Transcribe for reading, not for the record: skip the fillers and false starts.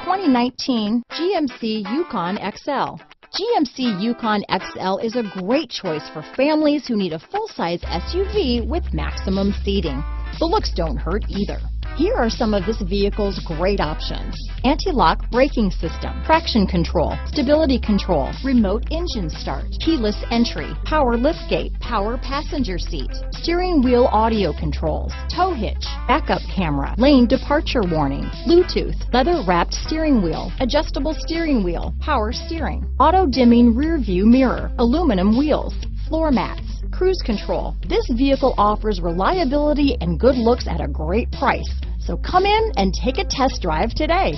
2019 GMC Yukon XL. GMC Yukon XL is a great choice for families who need a full-size SUV with maximum seating. The looks don't hurt either. Here are some of this vehicle's great options: anti-lock braking system, traction control, stability control, remote engine start, keyless entry, power liftgate, power passenger seat, steering wheel audio controls, tow hitch, backup camera, lane departure warning, Bluetooth, leather-wrapped steering wheel, adjustable steering wheel, power steering, auto-dimming rear view mirror, aluminum wheels, floor mats, cruise control. This vehicle offers reliability and good looks at a great price. So come in and take a test drive today.